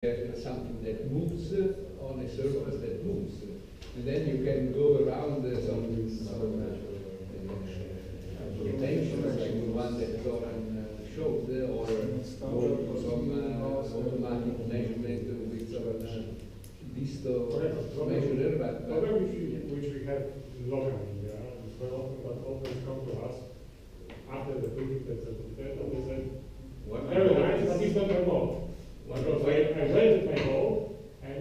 something that moves on a surface that moves. And then you can go around some dimensions like the one that Zoran showed, or go from automatic measurement with some disto measurer. But problem which we have locally, is very often that owners come to us after the printed certificate and they say, very nice, but it's not remote. Because I rated my boat and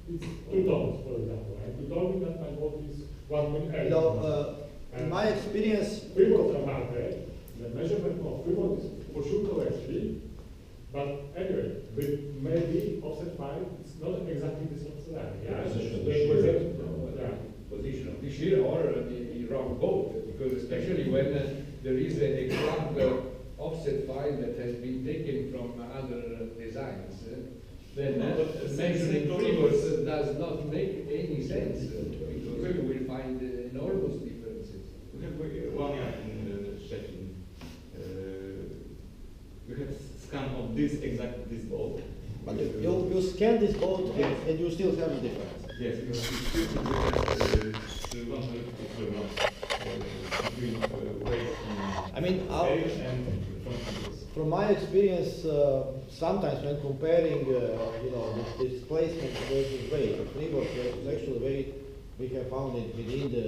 it's 2 tons, for example. And you told me that my boat is 1.8. In my experience, Freeboats are market, the measurement of freeboat is for sure correctly, but anyway, with maybe offset 5, it's not exactly the same line. Yeah, Position of the the shear. position of the shear or the wrong boat, because especially when there is a club offset file that has been taken from other designs, then measuring freeboats does not make any sense, because you will find enormous differences. We have one year in Szczecin. We have scan of this boat. but you scan this boat and you still have a difference. Yes, because it's still different between weight I mean, and from my experience, sometimes when comparing, the displacement versus weight, the freeboard versus actual weight, we have found it within the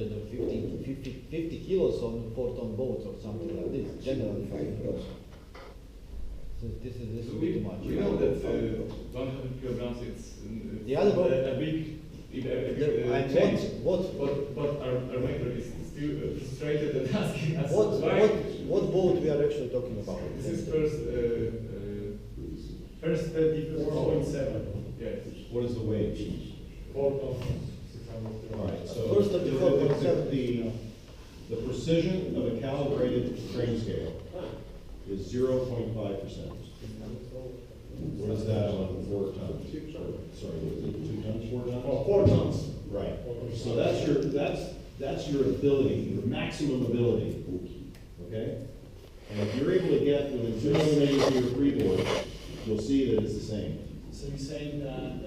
50 kilos on 4-ton boats or something like this, generally 5 kilos. So this is too much. We know that 100 kilograms it's The other boat, a big change. But our maker is still frustrated and asking us why. what boat we are actually talking about? This is first 34.7. Yes. What is the weight? 4 tons, 600. All right, so First 34.7. the precision of a calibrated train scale is 0.5%. What is that on 4 tons? Sorry, what is it, 2 tons, 4 tons? Oh, 4 tons. Right. So that's your ability, your maximum ability. Okay? And if you're able to get within 2 millimeters of your freeboard, you'll see that it's the same. So you're saying that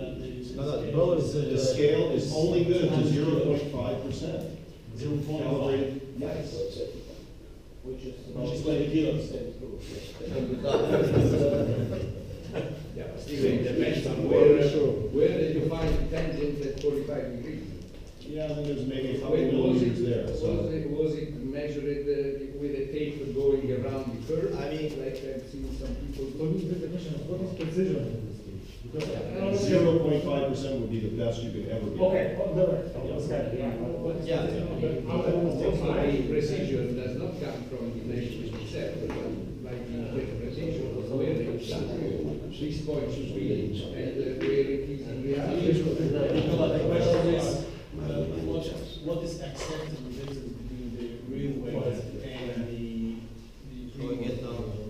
The scale is only good to 0.5%. 0.5. Calibrated, yes. Which is 20 kilos. Yeah, still it depends on where did you find tangents at 45 degrees? Yeah, then there's maybe a couple Was millimeters there. So. was it measured with a tape going around the curve? I mean, like I've seen some people So this is the question of what is precision in this case? Because 0.5% would be the best you could ever get. okay, the rest, okay, Yeah. the precision does not come from the measurement itself, but like the interpretation of where this point should be and where it is in reality. The question is, what is acceptable difference between the real weight and the freeboard?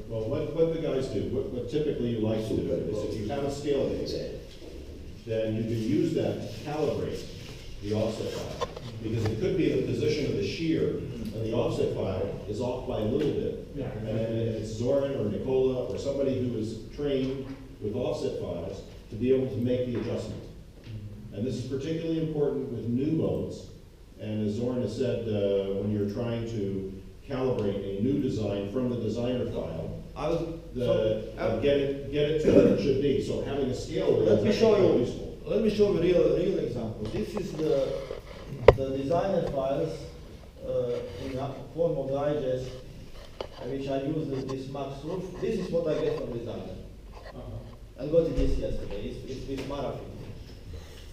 Well, what the guys do, what typically you like to do is if you have a scale base, then you can use that to calibrate the offset file. Because it could be the position of the shear and the offset file is off by a little bit. Yeah. And then it's Zoran or Nicola or somebody who is trained with offset files to be able to make the adjustment. And this is particularly important with new boats. And as Zoran has said, when you're trying to calibrate a new design from the designer file, get it to where it should be. So having a scale Let me is show actually you. quite useful. Let me show you a real example. This is the designer files in a form of digest, which I use this Max Roof. This is what I get from designer. I got this yesterday. It's with Marafin.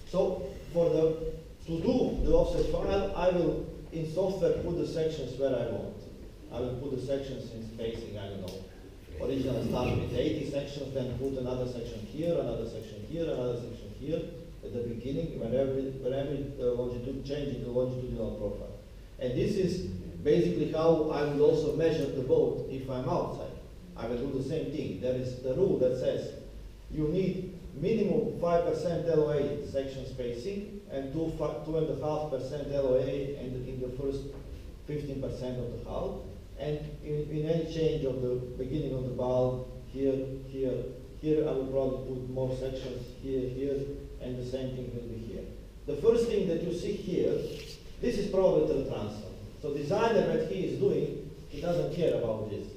So to do the offset file, I will in software put the sections where I want. I will put the sections in spacing. I don't know. Originally start with 80 sections, then put another section here, another section here, another section here at the beginning, whenever longitude change into longitudinal profile. And this is basically how I will also measure the boat if I'm outside. I will do the same thing. There is the rule that says you need minimum 5% LOA section spacing and 2.5% LOA in the first 15% of the hull. And in any change of the beginning of the valve, here, Here I will probably put more sections here, and the same thing will be here. The first thing that you see here, this is probably the transfer. So designer, what he is doing, he doesn't care about this.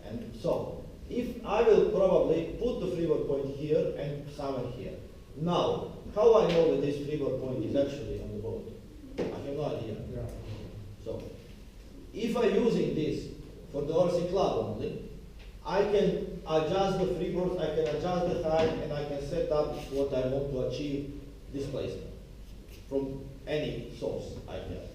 And so, if I will probably put the freeboard point here and somewhere here. Now, how I know that this freeboard point is actually on the boat? I have no idea. Yeah. So, if I'm using this for the RC club only, I can adjust the freeboard, I can adjust the height, and I can set up what I want to achieve displacement from any source I have.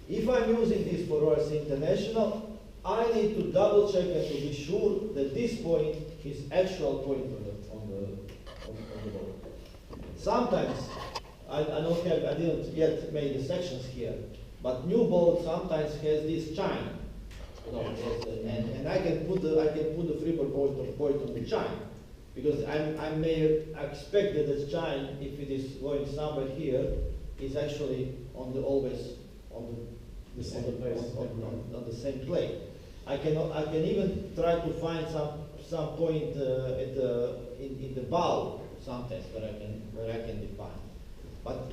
If I'm using this for RC International, I need to double check and to be sure that this point is actual point on the board. Sometimes, I didn't yet make the sections here, but new boat sometimes has this chine. And I can put the freeboard point on the chine, because I may expect that the chine, if it is going somewhere here, is actually always on the same plane. I can even try to find some point in the bow sometimes where I can define. But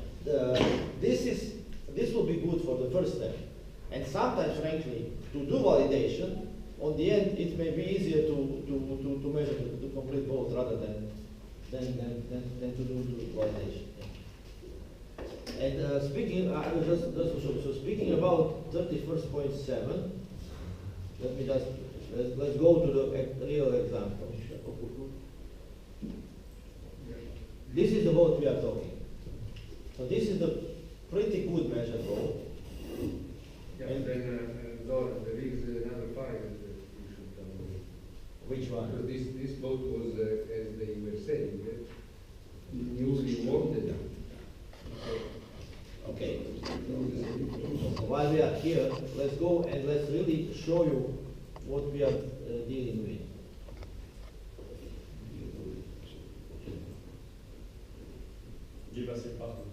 this will be good for the first step. And sometimes, frankly, to do validation, on the end, it may be easier to measure the complete boat rather than to do validation. And speaking, I will just to show you. So speaking about 31.7, let's go to the real example. This is the boat we are talking. So this is the pretty good measured boat. Yeah, and then Zora, there is another file that you should download. Which one? Because this boat was, as they were saying, newly wanted. Okay. So while we are here, let's go and let's really show you what we are dealing with. Give us a button.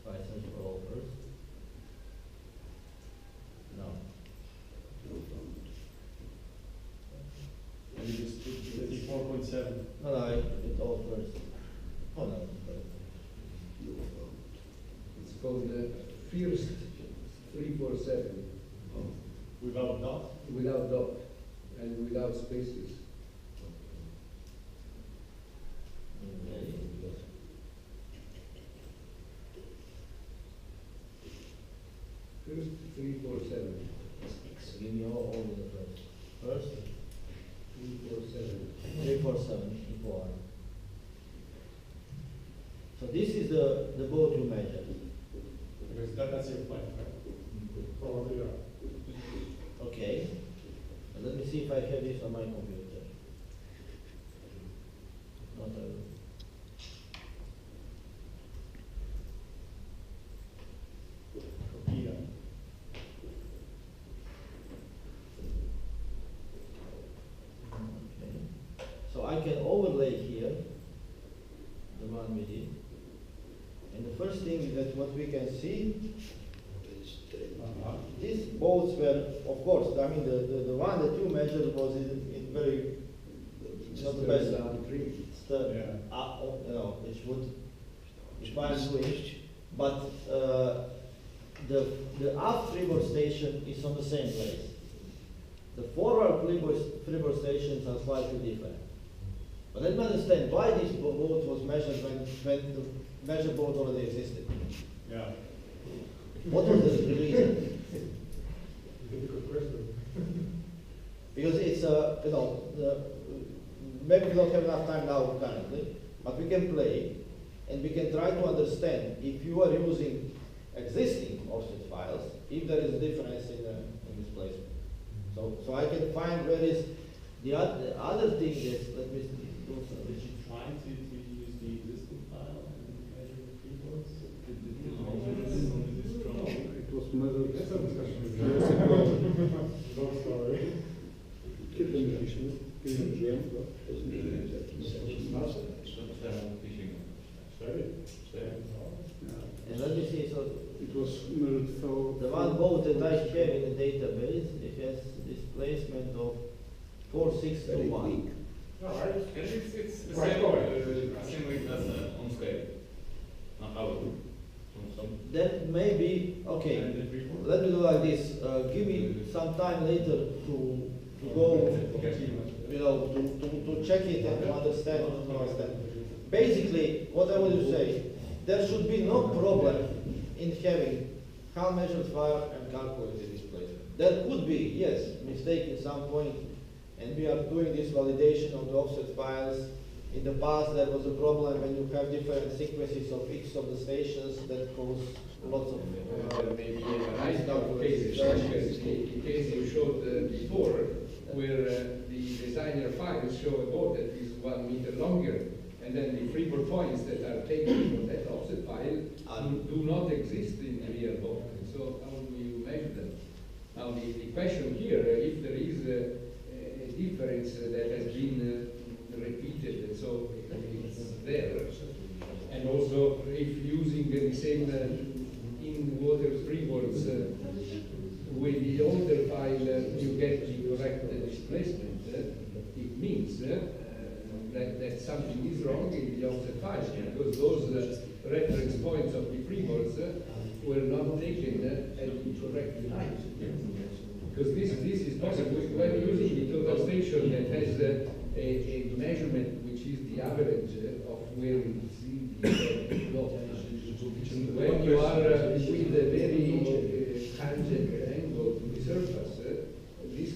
License for all first. No. And you just put 34.7. No, I did all first. Oh no. It's called First 347, Without dot? without dot and without spaces. First 347. Give me all the first. First, 347. 347 equal R. So this is the boat you measured. Because that's your plan, right? Probably, yeah. Okay. And let me see if I have this on my computer. Not Yeah. Okay. So I can overlay here the one we did. And the first thing that what we can see, these boats were, of course, I mean the one that you measured was in very, not the best, which I'm doing, but the aft freeboard station is on the same place. The forward freeboard stations are slightly different. But let me understand why this boat was measured when the measure board already existed. Yeah. What was the reason? Difficult question. Because it's maybe we don't have enough time now currently, but we can play and we can try to understand if you are using existing offset files, if there is a difference in displacement. So I can find where is the other thing is, let me do something. Did you try to use the existing file and measure the keyboards? Did you measure this from? It was measured. That's a discussion. Long story. Kiedy mieliśmy? Kiedy żyłem? Cztery. was measured for. The one boat that I have in the database, it has displacement of 4,621. No, I, And it's the Right, same, go ahead. same way as on scale. Our. Then maybe, okay, let me do like this, give me some time later to go, you know, to check it and to understand. Basically, what I want to say, there should be no problem in having half measured fire and calculated displacement. There could be, yes, mistake in some point, and we are doing this validation of the offset files. In the past, there was a problem when you have different sequences of each of the stations that cause lots of There may be a nice case, the case you showed before, where the designer files show a boat that is 1 meter longer, and then the freeboard points that are taken from that offset file do not exist in the real boat. And so how do you measure them? Now the question here, if there is a difference that has been repeated, and so it's there, and also if using the same in-water freeboards with the older file you get the correct displacement, it means that something is wrong in the offset file, because those reference points of the freeboards were not taken at the correct time. Because this is possible when using the total station that has a measurement which is the average of where we see the load. When you are with a very tangent